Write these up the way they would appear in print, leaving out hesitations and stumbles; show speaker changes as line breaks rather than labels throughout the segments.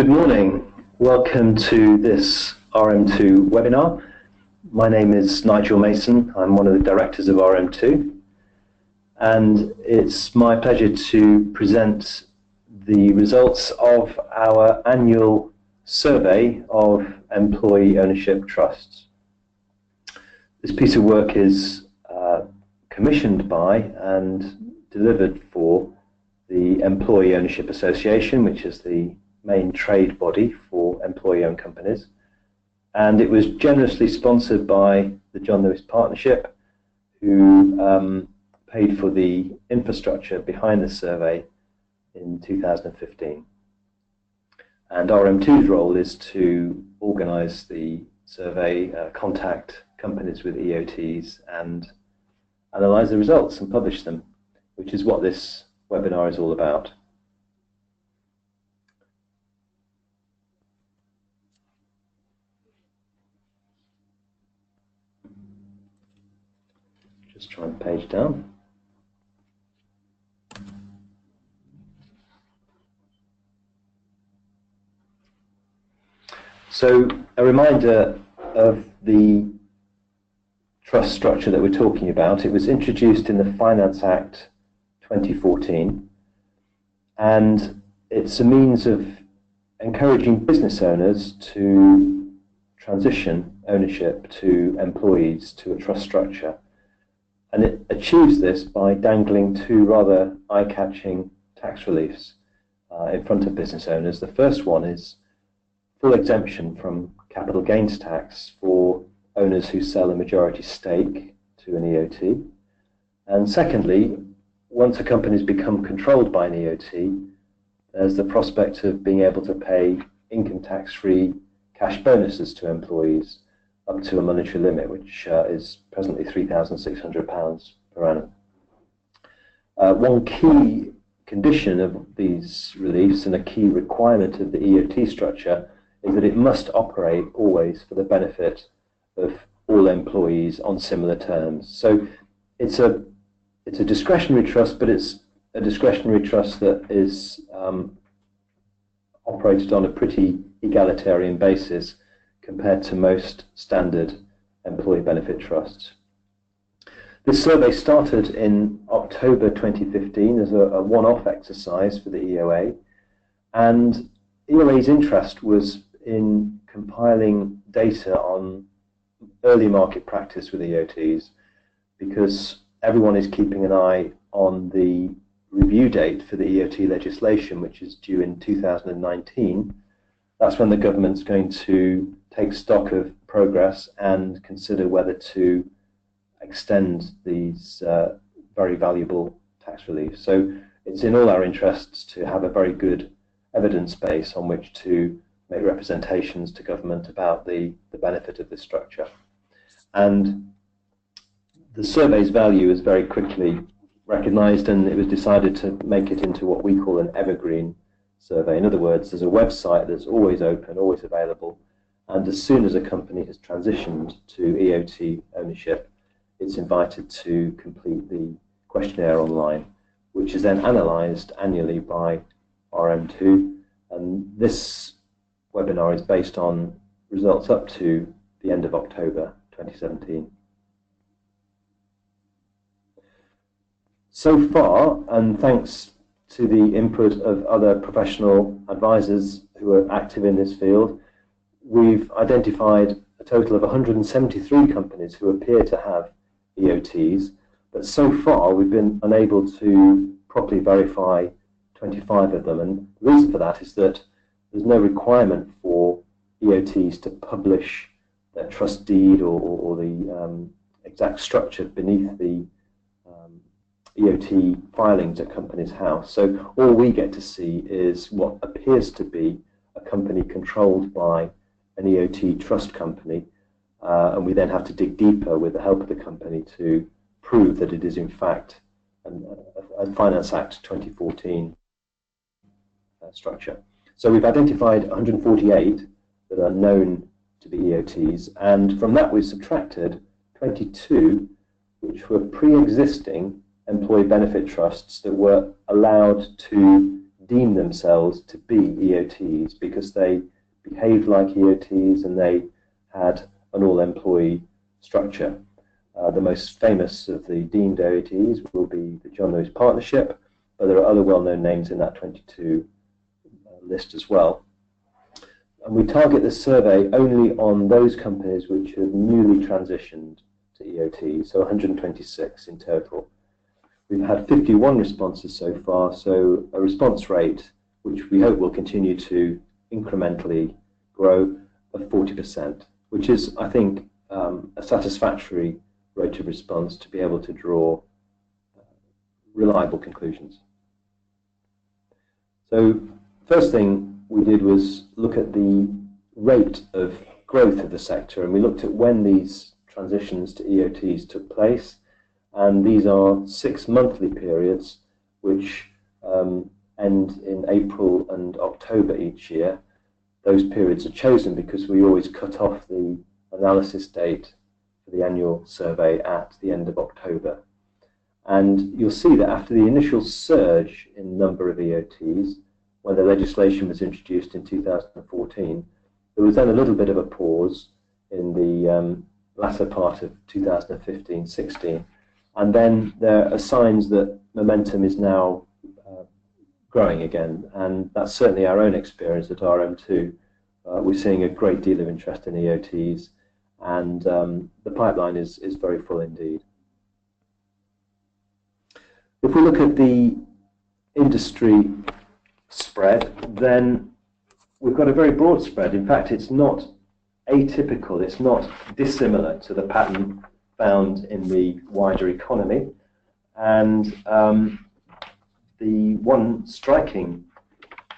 Good morning. Welcome to this RM2 webinar. My name is Nigel Mason. I'm one of the directors of RM2, and it's my pleasure to present the results of our annual survey of employee ownership trusts. This piece of work is commissioned by and delivered for the Employee Ownership Association, which is the main trade body for employee-owned companies, and it was generously sponsored by the John Lewis Partnership, who paid for the infrastructure behind the survey in 2015. And RM2's role is to organise the survey, contact companies with EOTs, and analyse the results and publish them, which is what this webinar is all about. Just try and page down. So a reminder of the trust structure that we're talking about. It was introduced in the Finance Act 2014, and it's a means of encouraging business owners to transition ownership to employees to a trust structure. And it achieves this by dangling two rather eye-catching tax reliefs in front of business owners. The first one is full exemption from capital gains tax for owners who sell a majority stake to an EOT. And secondly, once a company has become controlled by an EOT, there's the prospect of being able to pay income tax-free cash bonuses to employees up to a monetary limit, which is presently £3,600 per annum. One key condition of these reliefs and a key requirement of the EOT structure is that it must operate always for the benefit of all employees on similar terms. So it's a discretionary trust, but it's a discretionary trust that is operated on a pretty egalitarian basis compared to most standard employee benefit trusts. This survey started in October 2015 as a one-off exercise for the EOA, and EOA's interest was in compiling data on early market practice with EOTs, because everyone is keeping an eye on the review date for the EOT legislation, which is due in 2019. That's when the government's going to take stock of progress and consider whether to extend these very valuable tax reliefs. So it's in all our interests to have a very good evidence base on which to make representations to government about the benefit of this structure. And the survey's value is very quickly recognised, and it was decided to make it into what we call an evergreen survey. In other words, there's a website that's always open, always available, and as soon as a company has transitioned to EOT ownership, it's invited to complete the questionnaire online, which is then analysed annually by RM2, and this webinar is based on results up to the end of October 2017. So far, and thanks to the input of other professional advisors who are active in this field, we've identified a total of 173 companies who appear to have EOTs, but so far we've been unable to properly verify 25 of them, and the reason for that is that there's no requirement for EOTs to publish their trust deed or the exact structure beneath the EOT filings at Companies House. So all we get to see is what appears to be a company controlled by an EOT trust company, and we then have to dig deeper with the help of the company to prove that it is in fact a Finance Act 2014 structure. So we've identified 148 that are known to be EOTs, and from that we've subtracted 22 which were pre-existing employee benefit trusts that were allowed to deem themselves to be EOTs because they behaved like EOTs and they had an all-employee structure. The most famous of the deemed EOTs will be the John Lewis Partnership, but there are other well-known names in that 22 list as well. And we target the survey only on those companies which have newly transitioned to EOT, so 126 in total. We've had 51 responses so far, so a response rate which we hope will continue to incrementally grow of 40%, which is, I think, a satisfactory rate of response to be able to draw reliable conclusions. So first thing we did was look at the rate of growth of the sector, and we looked at when these transitions to EOTs took place, and these are 6 monthly periods which end in April and October each year. Those periods are chosen because we always cut off the analysis date for the annual survey at the end of October. And you'll see that after the initial surge in number of EOTs, when the legislation was introduced in 2014, there was then a little bit of a pause in the latter part of 2015-16. And then there are signs that momentum is now growing again. And that's certainly our own experience at RM2. We're seeing a great deal of interest in EOTs, and the pipeline is very full indeed. If we look at the industry spread, then we've got a very broad spread. In fact, it's not atypical, it's not dissimilar to the pattern found in the wider economy. And the one striking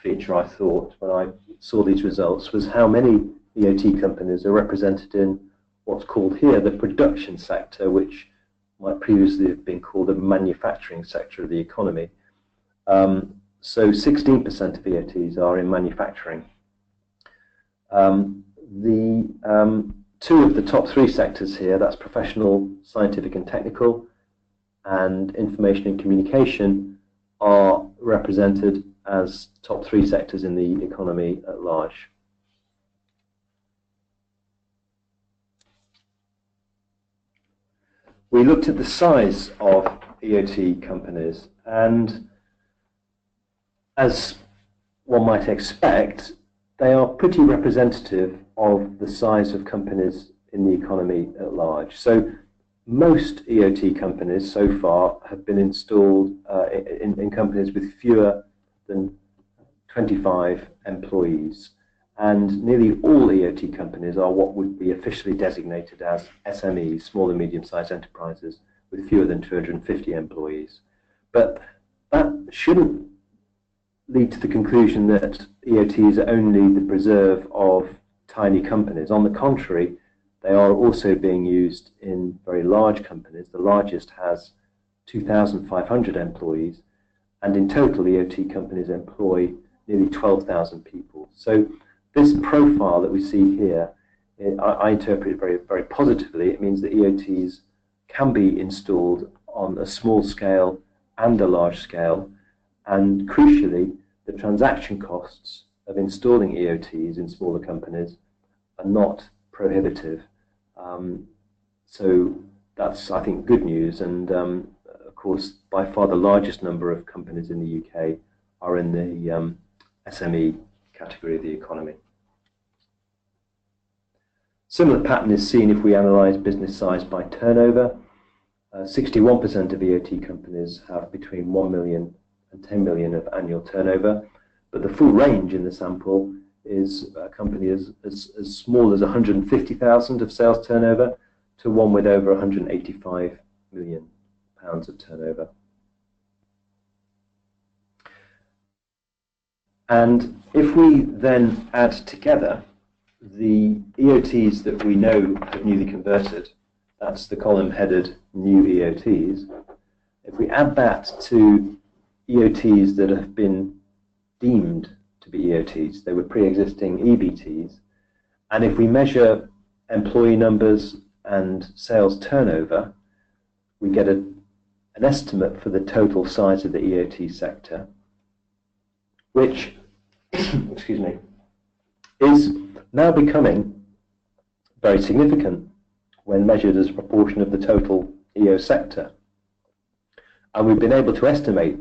feature I thought when I saw these results was how many EOT companies are represented in what's called here the production sector, which might previously have been called the manufacturing sector of the economy. So 16% of EOTs are in manufacturing. Two of the top 3 sectors here, that's professional, scientific and technical, and information and communication, are represented as top 3 sectors in the economy at large. We looked at the size of EOT companies, and as one might expect, they are pretty representative of the size of companies in the economy at large. So most EOT companies so far have been installed in companies with fewer than 25 employees, and nearly all EOT companies are what would be officially designated as SMEs, small and medium-sized enterprises, with fewer than 250 employees. But that shouldn't lead to the conclusion that EOTs are only the preserve of tiny companies. On the contrary, they are also being used in very large companies. The largest has 2,500 employees, and in total EOT companies employ nearly 12,000 people. So this profile that we see here, I interpret it very, very positively. It means that EOTs can be installed on a small scale and a large scale, and crucially, the transaction costs of installing EOTs in smaller companies are not prohibitive. So that's, I think, good news, and of course, by far the largest number of companies in the UK are in the SME category of the economy. Similar pattern is seen if we analyse business size by turnover. 61% of EOT companies have between 1 million and 10 million of annual turnover, but the full range in the sample is a company as small as 150,000 of sales turnover to one with over 185 million pounds of turnover. And if we then add together the EOTs that we know have newly converted, that's the column headed new EOTs, if we add that to EOTs that have been deemed to be EOTs, they were pre-existing EBTs, and if we measure employee numbers and sales turnover, we get an estimate for the total size of the EOT sector, which excuse me, is now becoming very significant when measured as a proportion of the total EO sector. And we've been able to estimate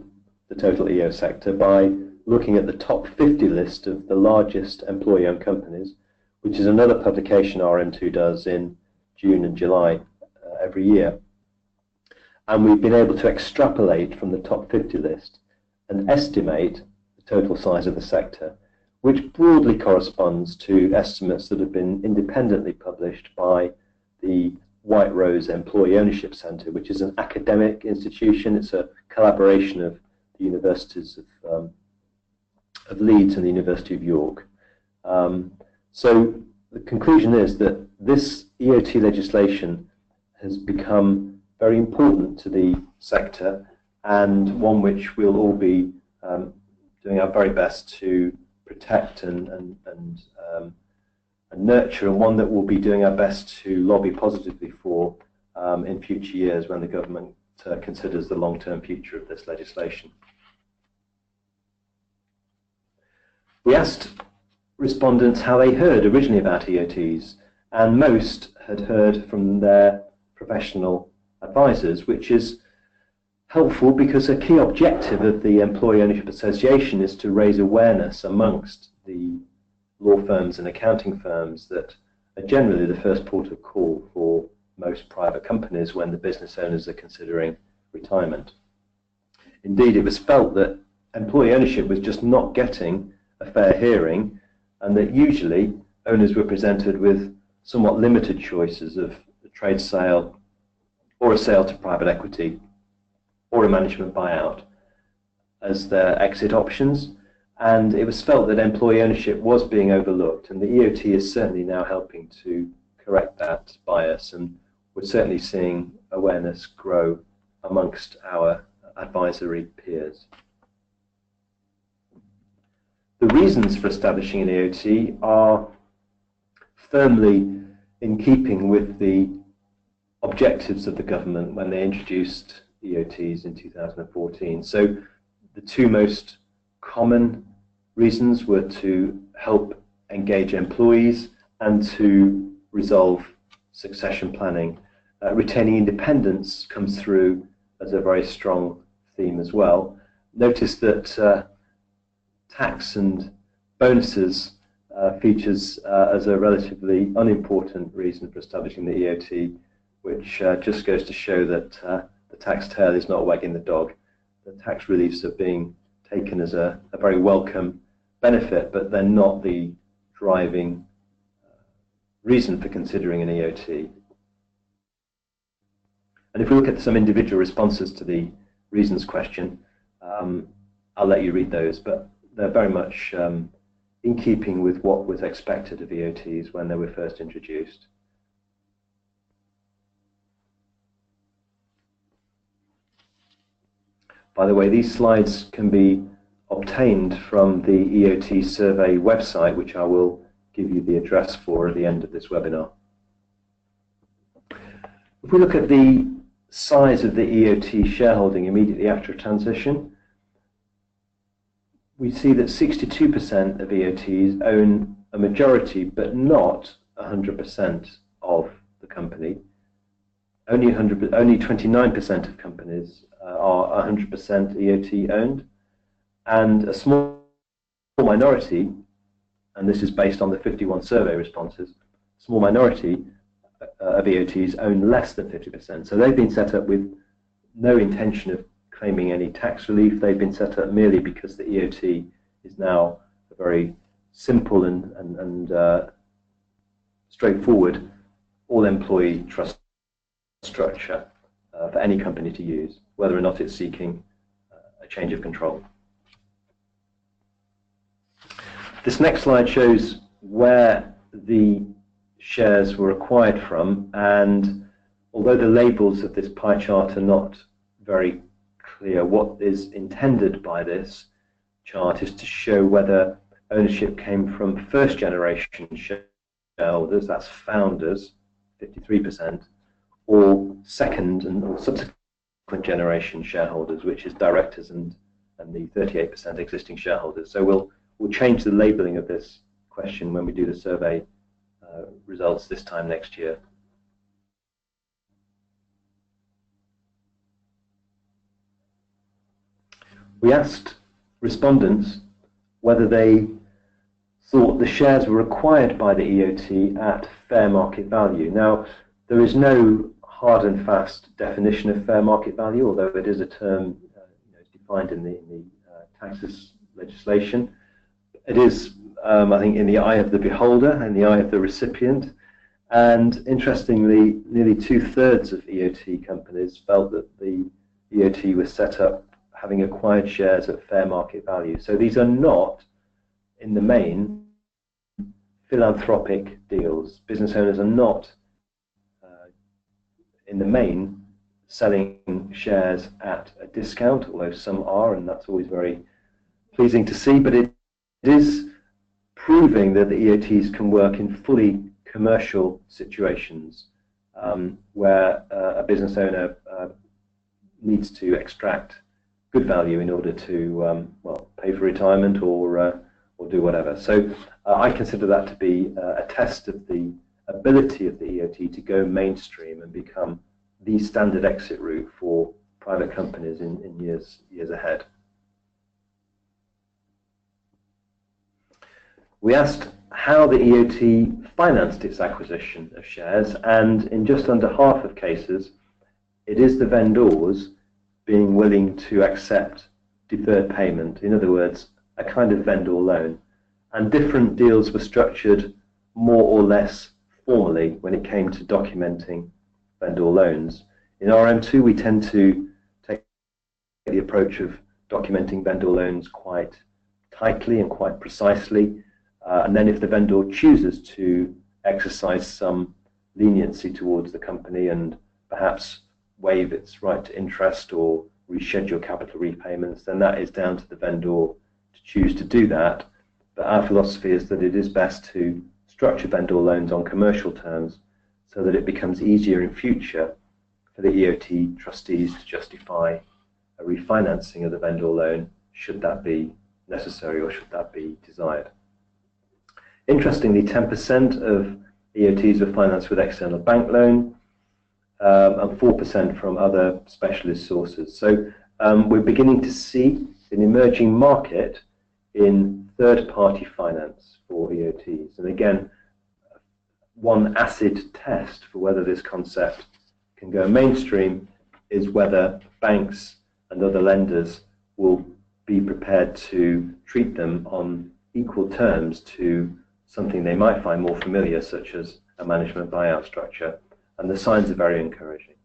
the total EO sector by looking at the top 50 list of the largest employee-owned companies, which is another publication RM2 does in June and July every year. And we've been able to extrapolate from the top 50 list and estimate the total size of the sector, which broadly corresponds to estimates that have been independently published by the White Rose Employee Ownership Centre, which is an academic institution. It's a collaboration of the universities of Leeds and the University of York. So the conclusion is that this EOT legislation has become very important to the sector, and one which we'll all be doing our very best to protect and nurture, and one that we'll be doing our best to lobby positively for in future years when the government considers the long-term future of this legislation. We asked respondents how they heard originally about EOTs, and most had heard from their professional advisors, which is helpful because a key objective of the Employee Ownership Association is to raise awareness amongst the law firms and accounting firms that are generally the first port of call for most private companies when the business owners are considering retirement. Indeed, it was felt that employee ownership was just not getting a fair hearing, and that usually owners were presented with somewhat limited choices of a trade sale or a sale to private equity or a management buyout as their exit options. And it was felt that employee ownership was being overlooked, and the EOT is certainly now helping to correct that bias, and we're certainly seeing awareness grow amongst our advisory peers. The reasons for establishing an EOT are firmly in keeping with the objectives of the government when they introduced EOTs in 2014. So the two most common reasons were to help engage employees and to resolve succession planning. Retaining independence comes through as a very strong theme as well. Notice that tax and bonuses features as a relatively unimportant reason for establishing the EOT, which just goes to show that the tax tail is not wagging the dog. The tax reliefs are being taken as a very welcome benefit, but they're not the driving reason for considering an EOT. And if we look at some individual responses to the reasons question, I'll let you read those, but they're very much in keeping with what was expected of EOTs when they were first introduced. By the way, these slides can be obtained from the EOT Survey website, which I will give you the address for at the end of this webinar. If we look at the size of the EOT shareholding immediately after a transition, we see that 62% of EOTs own a majority, but not 100% of the company. Only 29% of companies are 100% EOT owned, and a small minority, and this is based on the 51 survey responses, small minority of EOTs own less than 50%. So they've been set up with no intention of claiming any tax relief. They've been set up merely because the EOT is now a very simple and straightforward all-employee trust structure for any company to use, whether or not it's seeking a change of control. This next slide shows where the shares were acquired from, and although the labels of this pie chart are not very clear, what is intended by this chart is to show whether ownership came from first generation shareholders, that's founders, 53%, or second or subsequent generation shareholders, which is directors and and the 38% existing shareholders. So we'll change the labelling of this question when we do the survey results this time next year. We asked respondents whether they thought the shares were acquired by the EOT at fair market value. Now, there is no hard and fast definition of fair market value, although it is a term defined in the taxes legislation. It is, I think, in the eye of the beholder and the eye of the recipient. And interestingly, nearly 2/3 of EOT companies felt that the EOT was set up having acquired shares at fair market value. So these are not, in the main, philanthropic deals. Business owners are not, in the main, selling shares at a discount, although some are, and that's always very pleasing to see. But it is proving that the EOTs can work in fully commercial situations where a business owner needs to extract good value in order to well, pay for retirement or do whatever. So I consider that to be a test of the ability of the EOT to go mainstream and become the standard exit route for private companies in years ahead. We asked how the EOT financed its acquisition of shares, and in just under half of cases, it is the vendors being willing to accept deferred payment, in other words, a kind of vendor loan. And different deals were structured more or less formally when it came to documenting vendor loans. In RM2, we tend to take the approach of documenting vendor loans quite tightly and quite precisely. And then if the vendor chooses to exercise some leniency towards the company and perhaps waive its right to interest or reschedule capital repayments, then that is down to the vendor to choose to do that. But our philosophy is that it is best to structure vendor loans on commercial terms so that it becomes easier in future for the EOT trustees to justify a refinancing of the vendor loan should that be necessary or should that be desired. Interestingly, 10% of EOTs were financed with external bank loan and 4% from other specialist sources. So we're beginning to see an emerging market in third-party finance for EOTs. And again, one acid test for whether this concept can go mainstream is whether banks and other lenders will be prepared to treat them on equal terms to something they might find more familiar, such as a management buyout structure. And the signs are very encouraging.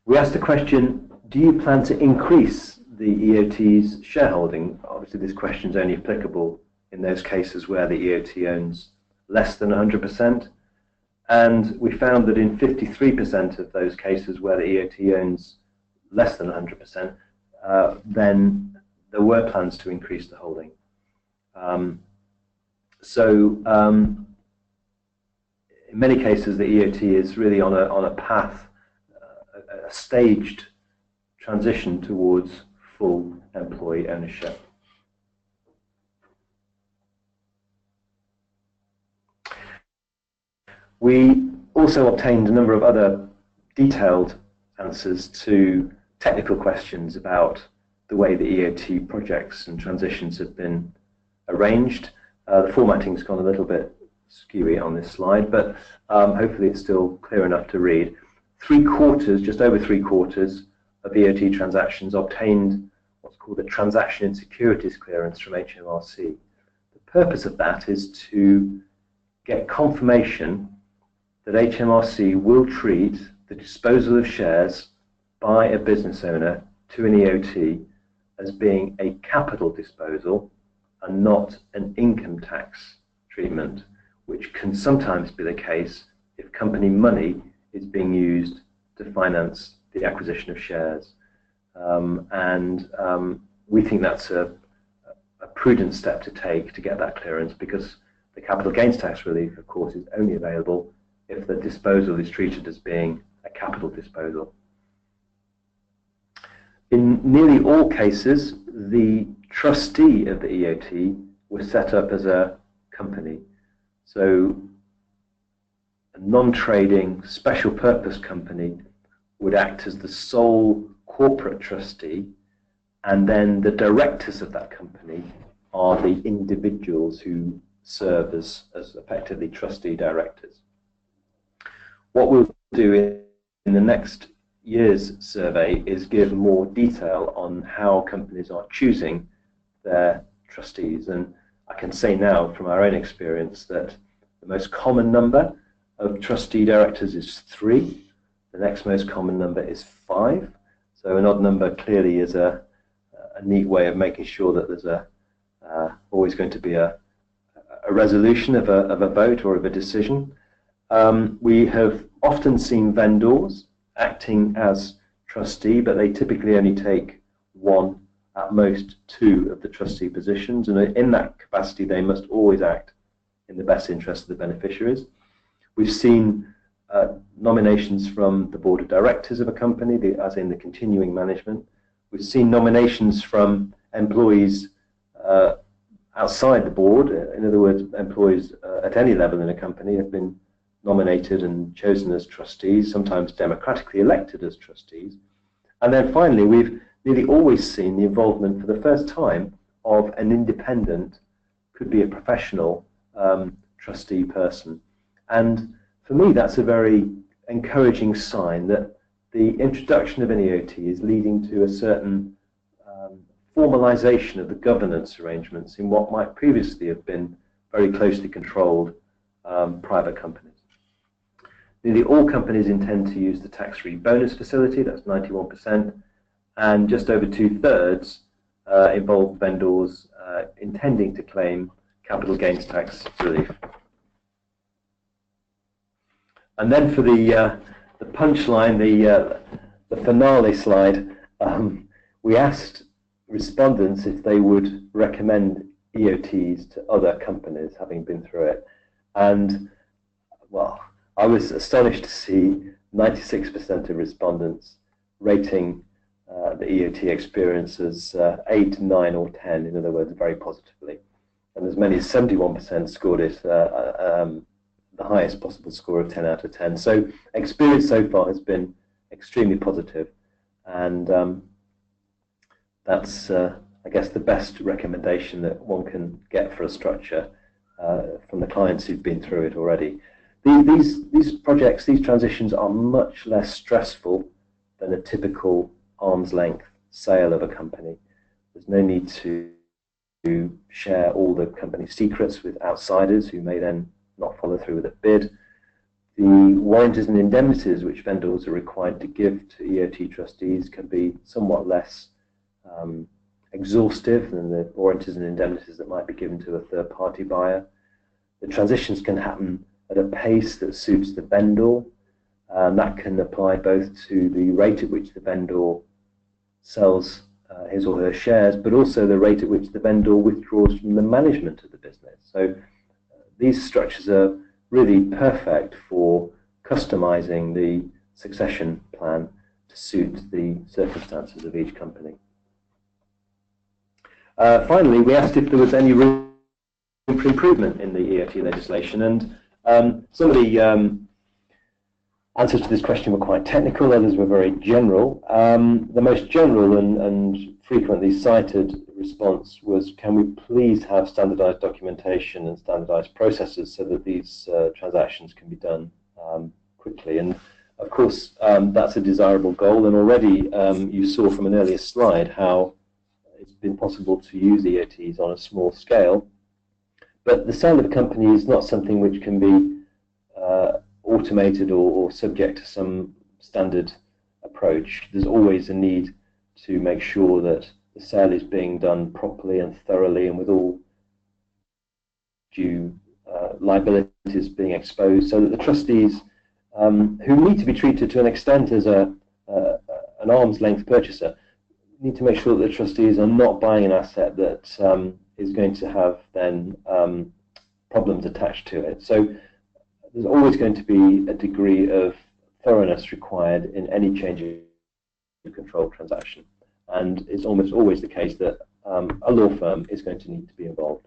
We asked the question, do you plan to increase the EOT's shareholding? Obviously, this question is only applicable in those cases where the EOT owns less than 100%. And we found that in 53% of those cases where the EOT owns less than 100%, then there were plans to increase the holding. In many cases, the EOT is really on a path, a staged transition towards full employee ownership. We also obtained a number of other detailed answers to technical questions about the way the EOT projects and transitions have been arranged. The formatting's gone a little bit skewy on this slide, but hopefully it's still clear enough to read. Just over three quarters of EOT transactions obtained what's called a transaction in securities clearance from HMRC. The purpose of that is to get confirmation that HMRC will treat the disposal of shares by a business owner to an EOT as being a capital disposal and not an income tax treatment, which can sometimes be the case if company money is being used to finance the acquisition of shares. We think that's a prudent step to take to get that clearance, because the capital gains tax relief, of course, is only available if the disposal is treated as being a capital disposal. In nearly all cases, the trustee of the EOT was set up as a company. So a non-trading special purpose company would act as the sole corporate trustee, and then the directors of that company are the individuals who serve as effectively trustee directors. What we'll do in the next year's survey is give more detail on how companies are choosing their trustees. And I can say now from our own experience that the most common number of trustee directors is 3. The next most common number is 5. So an odd number clearly is a neat way of making sure that there's always going to be a resolution of a vote or of a decision. We have often seen vendors acting as trustee, but they typically only take 1, at most 2 of the trustee positions, and in that capacity they must always act in the best interest of the beneficiaries. We've seen nominations from the board of directors of a company, as in the continuing management. We've seen nominations from employees outside the board. In other words, employees at any level in a company have been nominated and chosen as trustees, sometimes democratically elected as trustees. And then finally, we've nearly always seen the involvement for the first time of an independent, could be a professional trustee person. And for me, that's a very encouraging sign that the introduction of an EOT is leading to a certain formalization of the governance arrangements in what might previously have been very closely controlled private companies. Nearly all companies intend to use the tax-free bonus facility, that's 91%, and just over 2/3 involve vendors intending to claim capital gains tax relief. And then for the punchline, the finale slide, we asked respondents if they would recommend EOTs to other companies having been through it. And, well, I was astonished to see 96% of respondents rating the EOT experience as 8, 9, or 10, in other words, very positively. And as many as 71% scored it the highest possible score of 10 out of 10. So experience so far has been extremely positive, and that's, I guess, the best recommendation that one can get for a structure from the clients who've been through it already. These projects, these transitions are much less stressful than a typical arm's length sale of a company. There's no need to share all the company secrets with outsiders who may then not follow through with a bid. The warranties and indemnities which vendors are required to give to EOT trustees can be somewhat less exhaustive than the warranties and indemnities that might be given to a third-party buyer. The transitions can happen at a pace that suits the vendor, and that can apply both to the rate at which the vendor sells his or her shares, but also the rate at which the vendor withdraws from the management of the business. So these structures are really perfect for customizing the succession plan to suit the circumstances of each company. Finally, we asked if there was any room for improvement in the EOT legislation, and some of the answers to this question were quite technical, others were very general. The most general and frequently cited response was, can we please have standardized documentation and standardized processes so that these transactions can be done quickly? And of course, that's a desirable goal, and already you saw from an earlier slide how it's been possible to use EOTs on a small scale. But the sale of a company is not something which can be automated or subject to some standard approach. There's always a need to make sure that the sale is being done properly and thoroughly and with all due liabilities being exposed, so that the trustees, who need to be treated to an extent as an arm's length purchaser, need to make sure that the trustees are not buying an asset that is going to have then problems attached to it. So there's always going to be a degree of thoroughness required in any change of control transaction. and it's almost always the case that a law firm is going to need to be involved.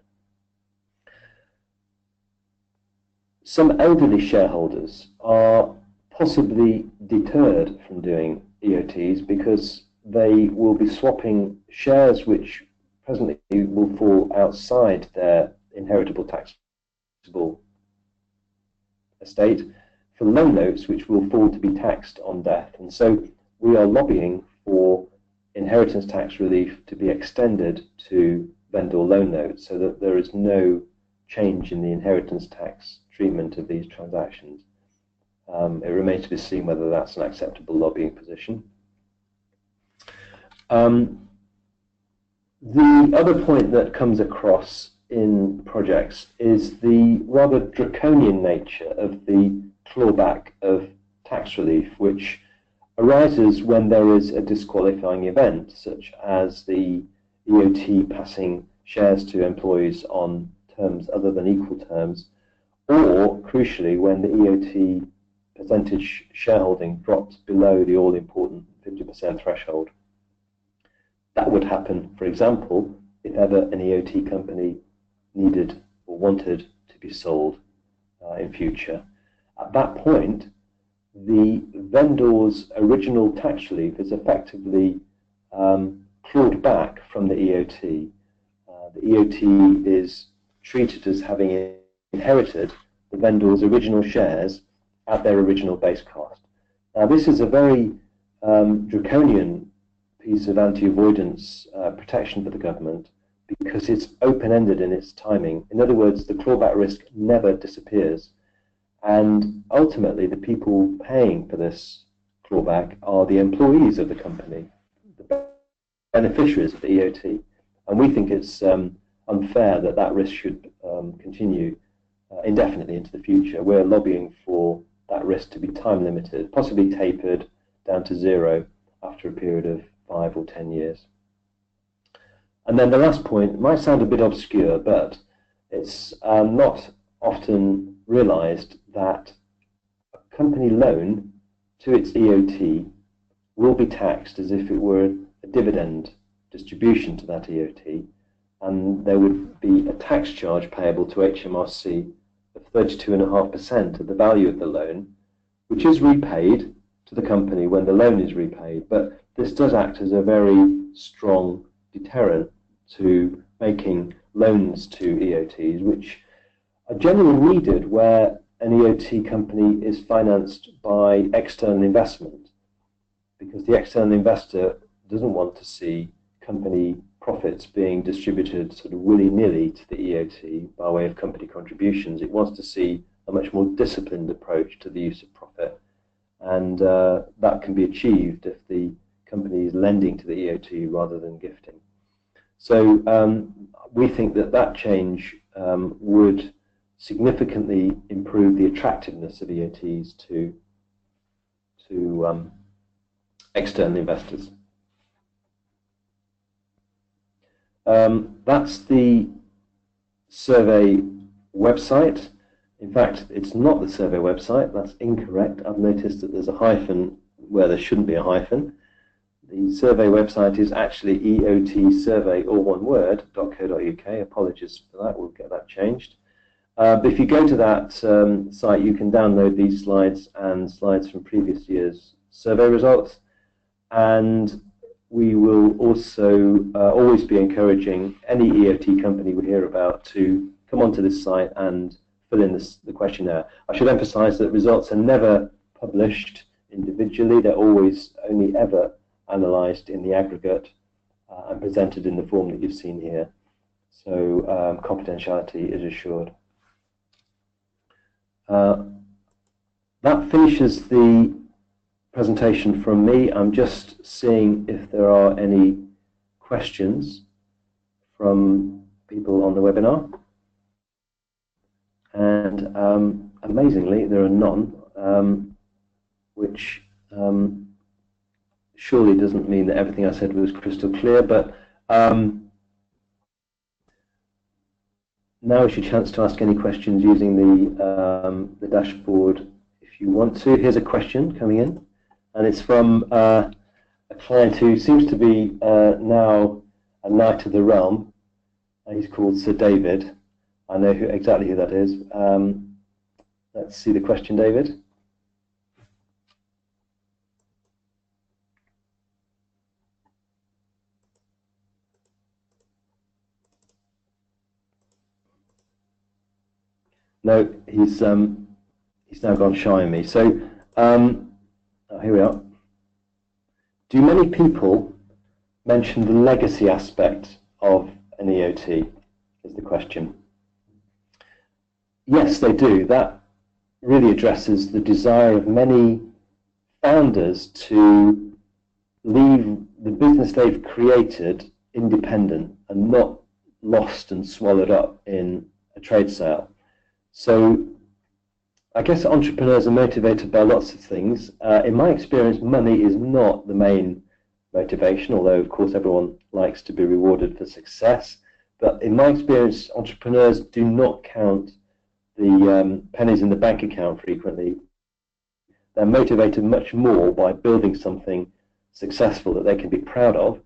Some elderly shareholders are possibly deterred from doing EOTs because they will be swapping shares which presently will fall outside their inheritable taxable estate for loan notes which will fall to be taxed on death. And so we are lobbying for inheritance tax relief to be extended to vendor loan notes so that there is no change in the inheritance tax treatment of these transactions. It remains to be seen whether that's an acceptable lobbying position. The other point that comes across in projects is the rather draconian nature of the clawback of tax relief, which arises when there is a disqualifying event, such as the EOT passing shares to employees on terms other than equal terms, or, crucially, when the EOT percentage shareholding drops below the all-important 50% threshold. That would happen, for example, if ever an EOT company needed or wanted to be sold in future. At that point, the vendor's original tax relief is effectively clawed back from the EOT. The EOT is treated as having inherited the vendor's original shares at their original base cost. Now, this is a very draconian piece of anti-avoidance protection for the government because it's open-ended in its timing. In other words, the clawback risk never disappears. And ultimately, the people paying for this clawback are the employees of the company, the beneficiaries of the EOT. And we think it's unfair that that risk should continue indefinitely into the future. We're lobbying for that risk to be time limited, possibly tapered down to zero after a period of 5 or 10 years. And then the last point might sound a bit obscure, but it's not often realized that a company loan to its EOT will be taxed as if it were a dividend distribution to that EOT, and there would be a tax charge payable to HMRC of 32.5% of the value of the loan, which is repaid to the company when the loan is repaid. But this does act as a very strong deterrent to making loans to EOTs, which are generally needed where an EOT company is financed by external investment, because the external investor doesn't want to see company profits being distributed sort of willy-nilly to the EOT by way of company contributions. It wants to see a much more disciplined approach to the use of profit, and that can be achieved if the company is lending to the EOT rather than gifting. So we think that that change would significantly improve the attractiveness of EOTs to external investors. That's the survey website. In fact, it's not the survey website. That's incorrect. I've noticed that there's a hyphen where there shouldn't be a hyphen. The survey website is actually EOT Survey, all one word, .co.uk. Apologies for that. We'll get that changed. But if you go to that site, you can download these slides and slides from previous year's survey results. And we will also always be encouraging any EOT company we hear about to come onto this site and fill in the questionnaire. I should emphasize that results are never published individually. They're always only ever analysed in the aggregate and presented in the form that you've seen here. So confidentiality is assured. That finishes the presentation from me. I'm just seeing if there are any questions from people on the webinar. And amazingly, there are none, which surely doesn't mean that everything I said was crystal clear, but now is your chance to ask any questions using the dashboard if you want to. Here's a question coming in, and it's from a client who seems to be now a knight of the realm. He's called Sir David. I know exactly who that is. Let's see the question, David. No, he's now gone shy on me. So here we are. Do many people mention the legacy aspect of an EOT? Is the question. Yes, they do. That really addresses the desire of many founders to leave the business they've created independent and not lost and swallowed up in a trade sale. So I guess entrepreneurs are motivated by lots of things. In my experience, money is not the main motivation, although of course everyone likes to be rewarded for success. But in my experience, entrepreneurs do not count the pennies in the bank account frequently. They're motivated much more by building something successful that they can be proud of.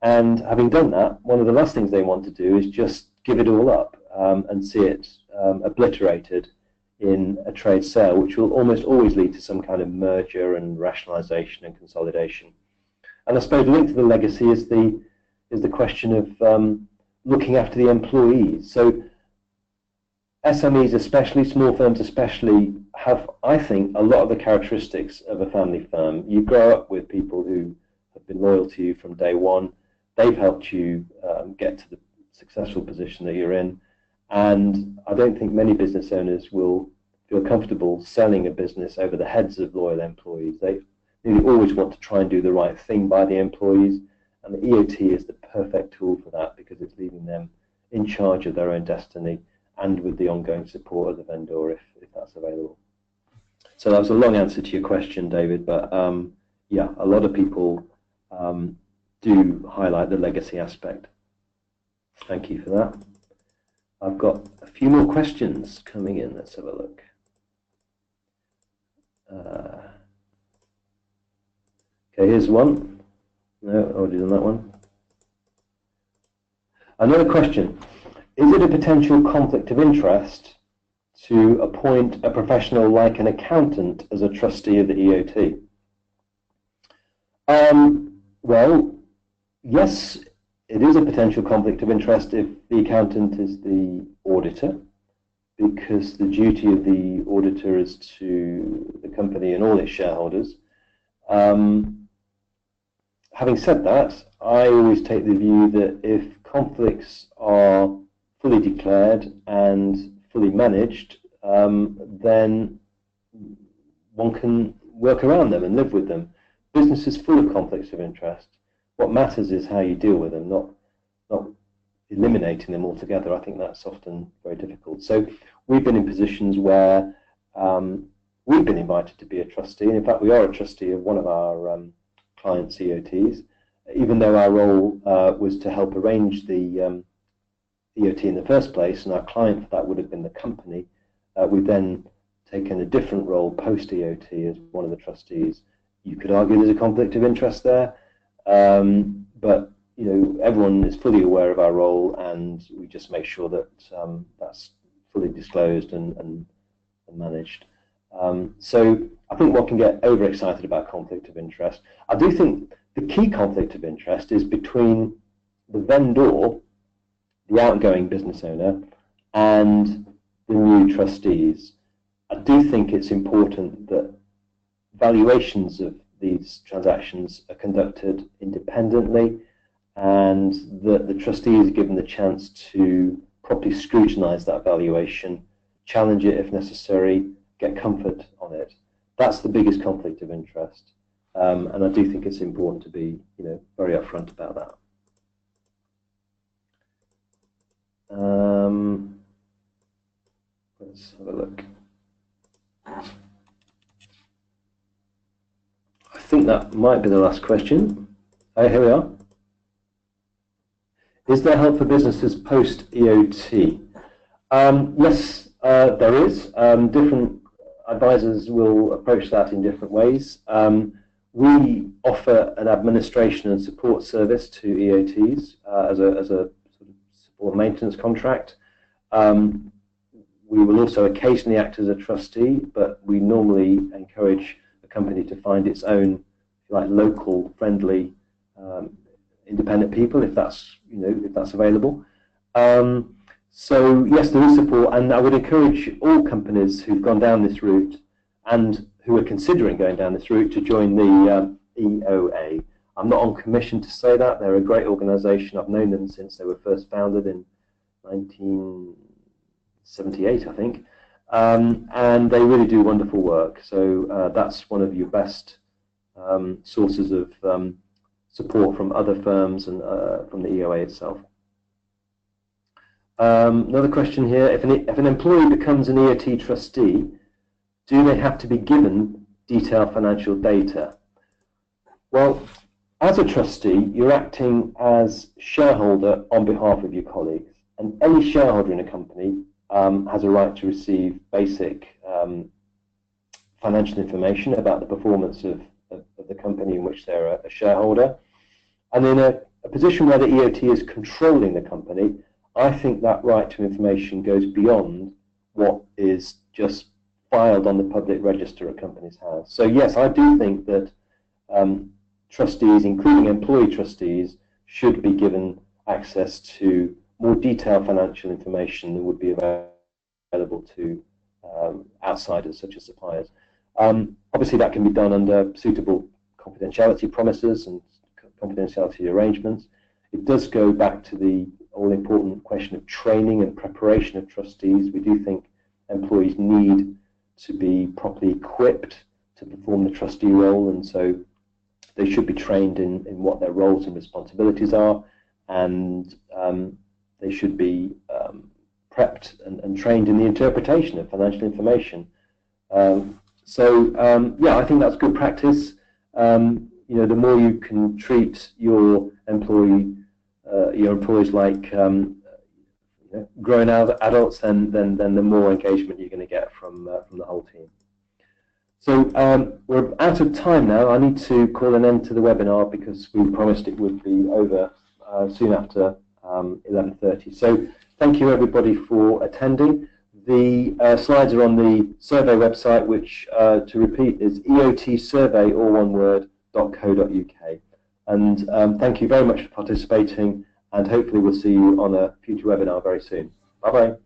And having done that, one of the last things they want to do is just give it all up and see it obliterated in a trade sale, which will almost always lead to some kind of merger and rationalization and consolidation. And I suppose linked to the legacy is the question of looking after the employees. So SMEs, especially small firms, especially have, I think, a lot of the characteristics of a family firm. You grow up with people who have been loyal to you from day one. They've helped you get to the successful position that you're in. And I don't think many business owners will feel comfortable selling a business over the heads of loyal employees. They really always want to try and do the right thing by the employees. And the EOT is the perfect tool for that because it's leaving them in charge of their own destiny and with the ongoing support of the vendor if that's available. So that was a long answer to your question, David, but yeah, a lot of people do highlight the legacy aspect. Thank you for that. I've got a few more questions coming in. Let's have a look. Okay, here's one. No, already done that one. Another question. Is it a potential conflict of interest to appoint a professional like an accountant as a trustee of the EOT? Well, yes, it is a potential conflict of interest if the accountant is the auditor, because the duty of the auditor is to the company and all its shareholders. Having said that, I always take the view that if conflicts are fully declared and fully managed, then one can work around them and live with them. Business is full of conflicts of interest. What matters is how you deal with them, not eliminating them altogether. I think that's often very difficult. So we've been in positions where we've been invited to be a trustee, and in fact we are a trustee of one of our clients' EOTs, even though our role was to help arrange the EOT in the first place, and our client for that would have been the company. We've then taken a different role post-EOT as one of the trustees. You could argue there's a conflict of interest there, but you know, everyone is fully aware of our role, and we just make sure that that's fully disclosed and managed. So I think one can get overexcited about conflict of interest. I do think the key conflict of interest is between the vendor, the outgoing business owner, and the new trustees. I do think it's important that valuations of these transactions are conducted independently and that the trustee is given the chance to properly scrutinize that valuation, challenge it if necessary, get comfort on it. That's the biggest conflict of interest, and I do think it's important to be, you know, very upfront about that. Let's have a look. I think that might be the last question. Here we are. Is there help for businesses post-EOT? Yes, there is. Different advisors will approach that in different ways. We offer an administration and support service to EOTs as a sort of support maintenance contract. We will also occasionally act as a trustee, but we normally encourage a company to find its own, like, local, friendly, independent people, if that's available. So yes, there is support, and I would encourage all companies who've gone down this route and who are considering going down this route to join the EOA. I'm not on commission to say that. They're a great organisation. I've known them since they were first founded in 1978, I think, and they really do wonderful work. So that's one of your best sources of support from other firms and from the EOA itself. Another question here: if an employee becomes an EOT trustee, do they have to be given detailed financial data? Well, as a trustee, you're acting as shareholder on behalf of your colleagues, and any shareholder in a company has a right to receive basic financial information about the performance of the company in which they're a shareholder. And in a position where the EOT is controlling the company, I think that right to information goes beyond what is just filed on the public register a company's house. So yes, I do think that trustees, including employee trustees, should be given access to more detailed financial information than would be available to outsiders such as suppliers. Obviously that can be done under suitable confidentiality promises and confidentiality arrangements. It does go back to the all-important question of training and preparation of trustees. We do think employees need to be properly equipped to perform the trustee role, and so they should be trained in what their roles and responsibilities are, and they should be prepped and trained in the interpretation of financial information. Yeah, I think that's good practice. The more you can treat your employees like grown adults, then the more engagement you're going to get from the whole team. So we're out of time now. I need to call an end to the webinar because we promised it would be over soon after 11:30. So thank you everybody for attending. The slides are on the survey website, which to repeat is EOT Survey, all one word, .co.uk. And thank you very much for participating, and hopefully we'll see you on a future webinar very soon. Bye-bye.